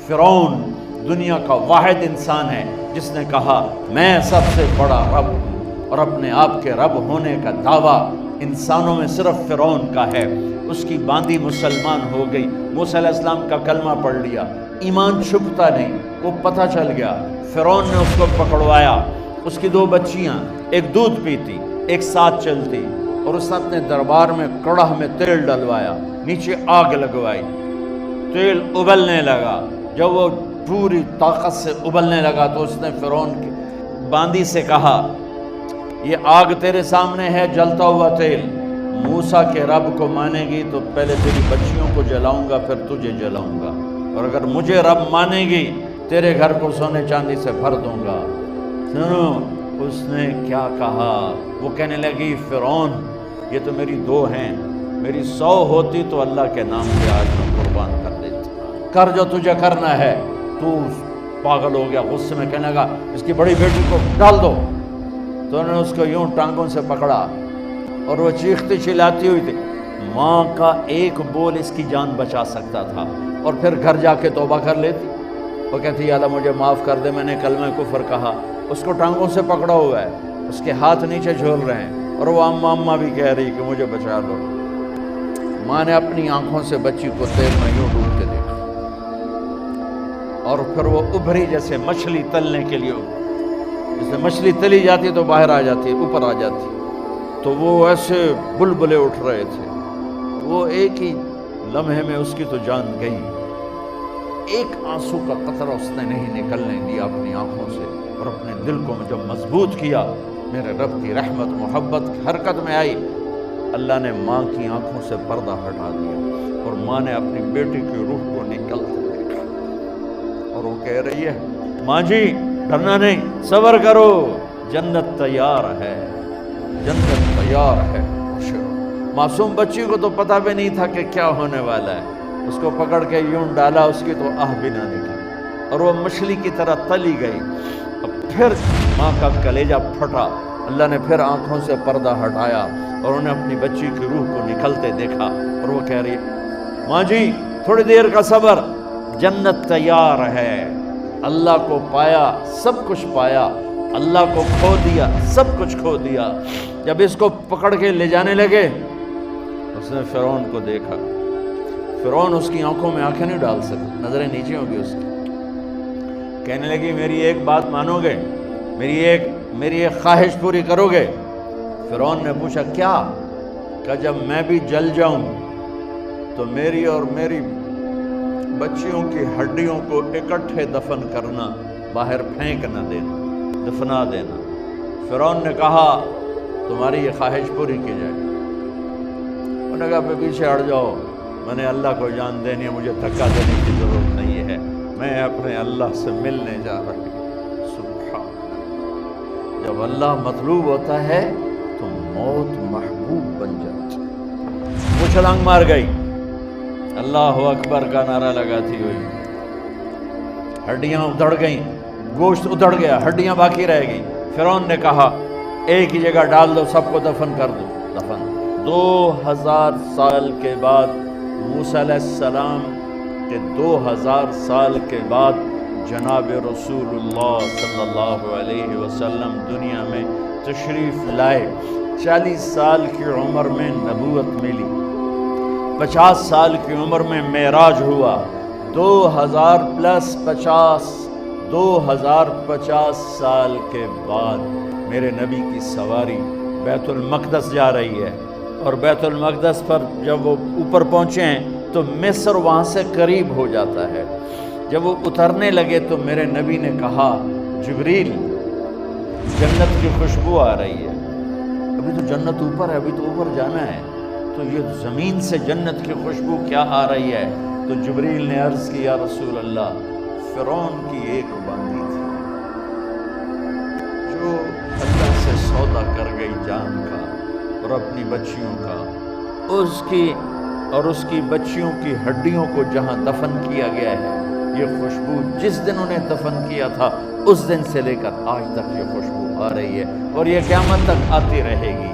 فرعون دنیا کا واحد انسان ہے جس نے کہا میں سب سے بڑا رب ہوں، اور اپنے آپ کے رب ہونے کا دعویٰ انسانوں میں صرف فرعون کا ہے۔ اس کی باندی مسلمان ہو گئی، موسیٰ علیہ السلام کا کلمہ پڑھ لیا، ایمان چھپتا نہیں، وہ پتہ چل گیا۔ فرعون نے اس کو پکڑوایا، اس کی 2 بچیاں، ایک دودھ پیتی ایک ساتھ چلتی، اور اس نے اپنے دربار میں کڑاہ میں تیل ڈلوایا، نیچے آگ لگوائی، تیل ابلنے لگا۔ جب وہ پوری طاقت سے ابلنے لگا تو اس نے فرعون کی باندی سے کہا یہ آگ تیرے سامنے ہے، جلتا ہوا تیل، موسیٰ کے رب کو مانے گی تو پہلے تیری بچیوں کو جلاؤں گا پھر تجھے جلاؤں گا، اور اگر مجھے رب مانے گی تیرے گھر کو سونے چاندی سے بھر دوں گا۔ سنو اس نے کیا کہا، وہ کہنے لگی فرعون یہ تو میری 2 ہیں، میری 100 ہوتی تو اللہ کے نام پہ آج میں قربان کر دیتی، کر جو تجھے کرنا ہے۔ تو پاگل ہو گیا، غصے میں کہنے لگا اس کی بڑی بیٹی کو ڈال دو۔ تو انہوں نے اس کو یوں ٹانگوں سے پکڑا اور وہ چیختی چلاتی ہوئی تھی۔ ماں کا ایک بول اس کی جان بچا سکتا تھا، اور پھر گھر جا کے توبہ کر لیتی۔ وہ کہتی یا اللہ مجھے معاف کر دے، میں نے کلمہ کفر کہا۔ اس کو ٹانگوں سے پکڑا ہوا ہے، اس کے ہاتھ نیچے جھول رہے ہیں، اور وہ اماں بھی کہہ رہی کہ مجھے بچا دو۔ ماں نے اپنی آنکھوں سے بچی کو تیل میں یوں ڈوب کے دیکھا، اور پھر وہ ابھری جیسے مچھلی تلنے کے لیے، جیسے مچھلی تلی جاتی تو باہر آ جاتی، اوپر آ جاتی، تو وہ ایسے بلبلے اٹھ رہے تھے۔ وہ ایک ہی لمحے میں اس کی تو جان گئی، ایک آنسو کا قطرہ اس نے نہیں نکلنے دیا اپنی آنکھوں سے، اور اپنے دل کو جب مضبوط کیا، میرے رب کی رحمت محبت حرکت میں آئی۔ اللہ نے ماں کی آنکھوں سے پردہ ہٹا دیا، اور ماں نے اپنی بیٹی کی روح کو نکلتے دیکھا، اور وہ کہہ رہی ہے ماں جی ڈرنا نہیں، صبر کرو، جنت تیار ہے، جنت تیار ہے۔ معصوم بچی کو تو پتہ بھی نہیں تھا کہ کیا ہونے والا ہے، اس کو پکڑ کے یوں ڈالا، اس کی تو آہ بھی نہ نکلی، اور وہ مچھلی کی طرح تلی گئی۔ اب پھر ماں کا کلیجہ پھٹا، اللہ نے پھر آنکھوں سے پردہ ہٹایا، اور انہیں اپنی بچی کی روح کو نکلتے دیکھا، اور وہ کہہ رہی ہے ماں جی تھوڑی دیر کا صبر، جنت تیار ہے۔ اللہ کو پایا سب کچھ پایا، اللہ کو کھو دیا سب کچھ کھو دیا۔ جب اس کو پکڑ کے لے جانے لگے، اس نے فرعون کو دیکھا، فرعون اس کی آنکھوں میں آنکھیں نہیں ڈال سکتا، نظریں نیچے ہوں گی اس کی۔ کہنے لگی میری ایک بات مانو گے، میری ایک خواہش پوری کرو گے؟ فرعون نے پوچھا کیا؟ کہ جب میں بھی جل جاؤں تو میری اور میری بچیوں کی ہڈیوں کو اکٹھے دفن کرنا، باہر پھینک نہ دینا، دفنا دینا۔ فرعون نے کہا تمہاری یہ خواہش پوری کی جائے۔ انہوں نے کہا پہ پیچھے ہٹ جاؤ، میں نے اللہ کو جان دینی ہے، مجھے دھکا دینے کی ضرورت نہیں ہے، میں اپنے اللہ سے ملنے جا رہی ہوں۔ سبحان اللہ، جب اللہ مطلوب ہوتا ہے تو موت محبوب بن جاتی۔ وہ چھلانگ مار گئی، اللہ اکبر کا نعرہ لگاتی ہوئی، ہڈیاں ادھڑ گئیں، گوشت ادھڑ گیا، ہڈیاں باقی رہ گئیں۔ فرعون نے کہا ایک ہی جگہ ڈال دو، سب کو دفن کر دو۔ دفن 2000 سال کے بعد، موسیٰ علیہ السلام کے 2000 سال کے بعد جناب رسول اللہ صلی اللہ علیہ وسلم دنیا میں تشریف لائے۔ 40 سال کی عمر میں نبوت ملی، 50 سال کی عمر میں معراج ہوا، 2050 سال کے بعد میرے نبی کی سواری بیت المقدس جا رہی ہے، اور بیت المقدس پر جب وہ اوپر پہنچے ہیں تو مصر وہاں سے قریب ہو جاتا ہے۔ جب وہ اترنے لگے تو میرے نبی نے کہا جبریل جنت کی خوشبو آ رہی ہے، ابھی تو جنت اوپر ہے، ابھی تو اوپر جانا ہے، تو یہ زمین سے جنت کی خوشبو کیا آ رہی ہے؟ تو جبریل نے عرض کی یا رسول اللہ فرعون کی ایک باندی تھی جو اللہ سے سودا کر گئی جان کا اور اپنی بچیوں کا، اس کی بچیوں کی ہڈیوں کو جہاں دفن کیا گیا ہے، یہ خوشبو جس دن انہیں دفن کیا تھا اس دن سے لے کر آج تک یہ خوشبو آ رہی ہے، اور یہ قیامت تک آتی رہے گی۔